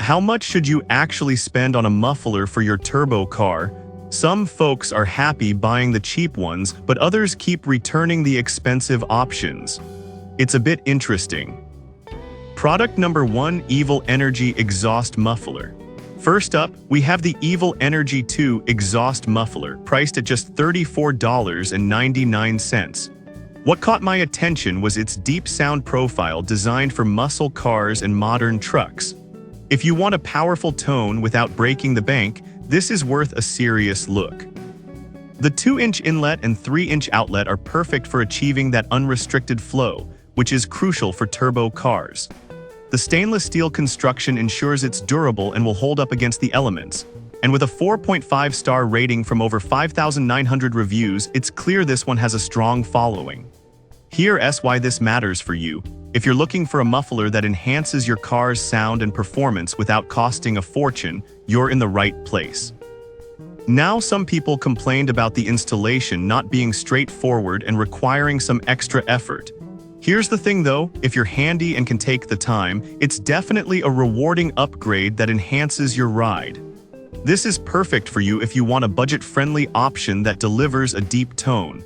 How much should you actually spend on a muffler for your turbo car? Some folks are happy buying the cheap ones, but others keep returning the expensive options. It's a bit interesting. Product number 1, Evil Energy Exhaust Muffler. First up, we have the Evil Energy 2 Exhaust Muffler, priced at just $34.99. What caught my attention was its deep sound profile designed for muscle cars and modern trucks. If you want a powerful tone without breaking the bank, this is worth a serious look. The 2-inch inlet and 3-inch outlet are perfect for achieving that unrestricted flow, which is crucial for turbo cars. The stainless steel construction ensures it's durable and will hold up against the elements. And with a 4.5-star rating from over 5,900 reviews, it's clear this one has a strong following. Here's why this matters for you. If you're looking for a muffler that enhances your car's sound and performance without costing a fortune, you're in the right place. Now, some people complained about the installation not being straightforward and requiring some extra effort. Here's the thing though, if you're handy and can take the time, it's definitely a rewarding upgrade that enhances your ride. This is perfect for you if you want a budget-friendly option that delivers a deep tone.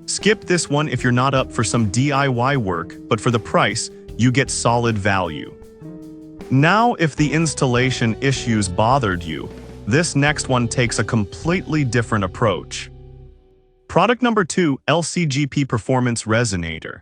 Skip this one if you're not up for some DIY work, but for the price, you get solid value. Now, if the installation issues bothered you, this next one takes a completely different approach. Product number 2, LCGP Performance Resonator.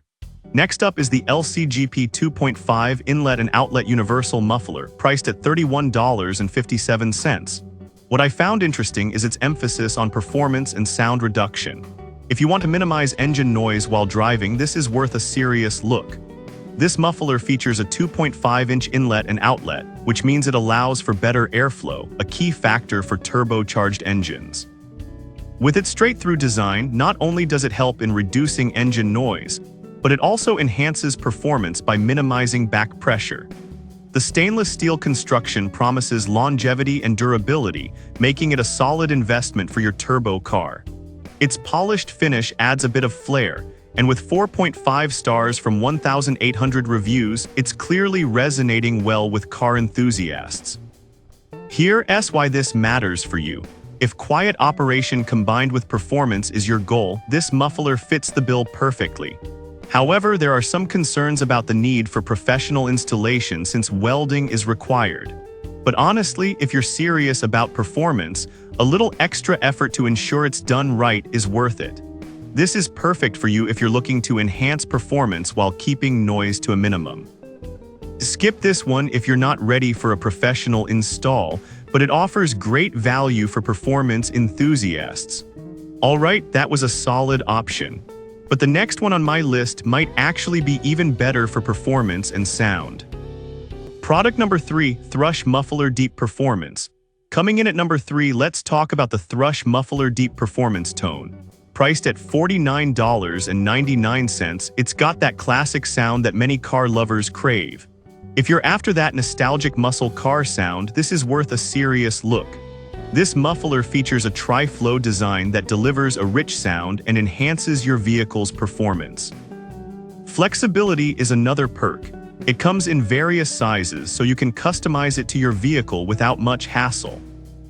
Next up is the LCGP 2.5 Inlet and Outlet Universal Muffler, priced at $31.57. What I found interesting is its emphasis on performance and sound reduction. If you want to minimize engine noise while driving, this is worth a serious look. This muffler features a 2.5-inch inlet and outlet, which means it allows for better airflow, a key factor for turbocharged engines. With its straight-through design, not only does it help in reducing engine noise, but it also enhances performance by minimizing back pressure. The stainless steel construction promises longevity and durability, making it a solid investment for your turbo car. Its polished finish adds a bit of flair, and with 4.5 stars from 1,800 reviews, it's clearly resonating well with car enthusiasts. Here's why this matters for you. If quiet operation combined with performance is your goal, this muffler fits the bill perfectly. However, there are some concerns about the need for professional installation since welding is required. But honestly, if you're serious about performance, a little extra effort to ensure it's done right is worth it. This is perfect for you if you're looking to enhance performance while keeping noise to a minimum. Skip this one if you're not ready for a professional install, but it offers great value for performance enthusiasts. Alright, that was a solid option. But the next one on my list might actually be even better for performance and sound. Product number 3, Thrush Muffler Deep Performance. Coming in at number 3, let's talk about the Thrush Muffler Deep Performance Tone. Priced at $49.99, it's got that classic sound that many car lovers crave. If you're after that nostalgic muscle car sound, this is worth a serious look. This muffler features a tri-flow design that delivers a rich sound and enhances your vehicle's performance. Flexibility is another perk. It comes in various sizes, so you can customize it to your vehicle without much hassle.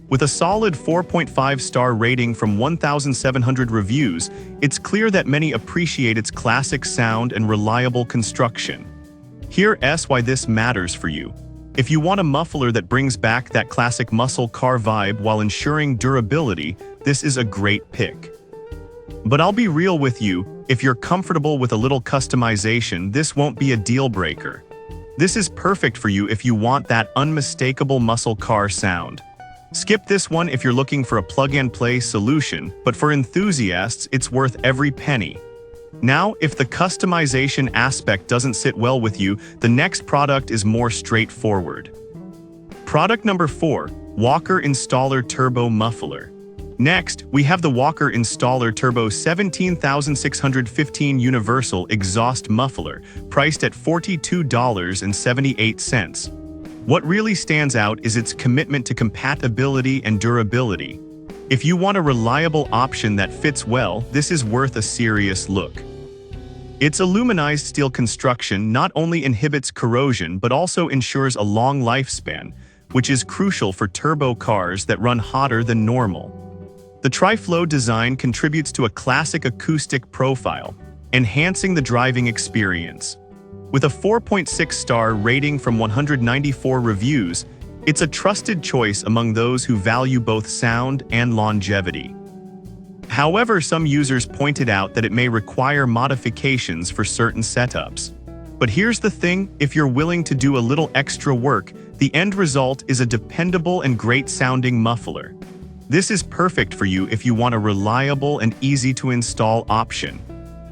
With a solid 4.5-star rating from 1,700 reviews, it's clear that many appreciate its classic sound and reliable construction. Here's why this matters for you. If you want a muffler that brings back that classic muscle car vibe while ensuring durability, this is a great pick. But I'll be real with you, if you're comfortable with a little customization, this won't be a deal breaker. This is perfect for you if you want that unmistakable muscle car sound. Skip this one if you're looking for a plug-and-play solution, but for enthusiasts, it's worth every penny. Now, if the customization aspect doesn't sit well with you, the next product is more straightforward. Product number 4, Walker Installer Turbo Muffler. Next, we have the Walker Installer Turbo 17615 Universal Exhaust Muffler, priced at $42.78. What really stands out is its commitment to compatibility and durability. If you want a reliable option that fits well, this is worth a serious look. Its aluminized steel construction not only inhibits corrosion but also ensures a long lifespan, which is crucial for turbo cars that run hotter than normal. The tri-flow design contributes to a classic acoustic profile, enhancing the driving experience. With a 4.6-star rating from 194 reviews, it's a trusted choice among those who value both sound and longevity. However, some users pointed out that it may require modifications for certain setups. But here's the thing, if you're willing to do a little extra work, the end result is a dependable and great-sounding muffler. This is perfect for you if you want a reliable and easy-to-install option.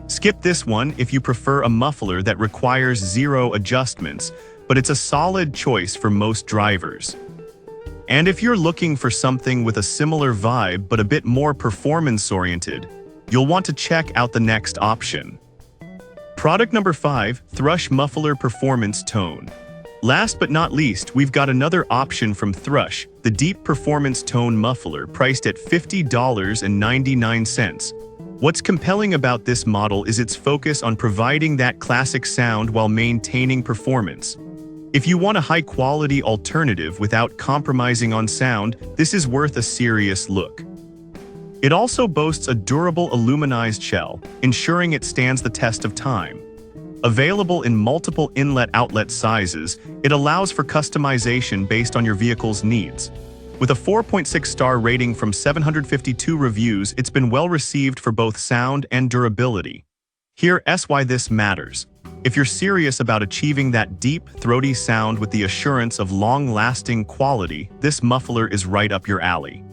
Skip this one if you prefer a muffler that requires zero adjustments, but it's a solid choice for most drivers. And if you're looking for something with a similar vibe but a bit more performance-oriented, you'll want to check out the next option. Product number 5, Thrush Muffler Performance Tone. Last but not least, we've got another option from Thrush, the Deep Performance Tone Muffler, priced at $50.99. What's compelling about this model is its focus on providing that classic sound while maintaining performance. If you want a high-quality alternative without compromising on sound, this is worth a serious look. It also boasts a durable aluminized shell, ensuring it stands the test of time. Available in multiple inlet-outlet sizes, it allows for customization based on your vehicle's needs. With a 4.6-star rating from 752 reviews, it's been well received for both sound and durability. Here's why this matters. If you're serious about achieving that deep, throaty sound with the assurance of long-lasting quality, this muffler is right up your alley.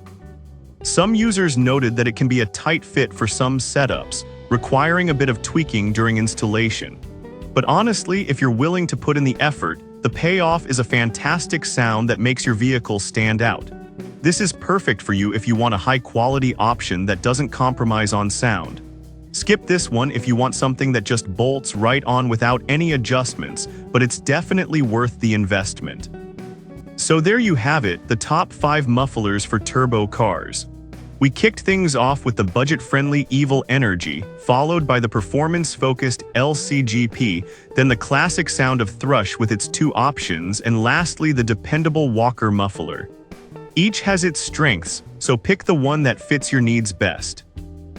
Some users noted that it can be a tight fit for some setups, requiring a bit of tweaking during installation. But honestly, if you're willing to put in the effort, the payoff is a fantastic sound that makes your vehicle stand out. This is perfect for you if you want a high-quality option that doesn't compromise on sound. Skip this one if you want something that just bolts right on without any adjustments, but it's definitely worth the investment. So there you have it, the top 5 mufflers for turbo cars. We kicked things off with the budget-friendly Evil Energy, followed by the performance-focused LCGP, then the classic sound of Thrush with its 2 options, and lastly the dependable Walker muffler. Each has its strengths, so pick the one that fits your needs best.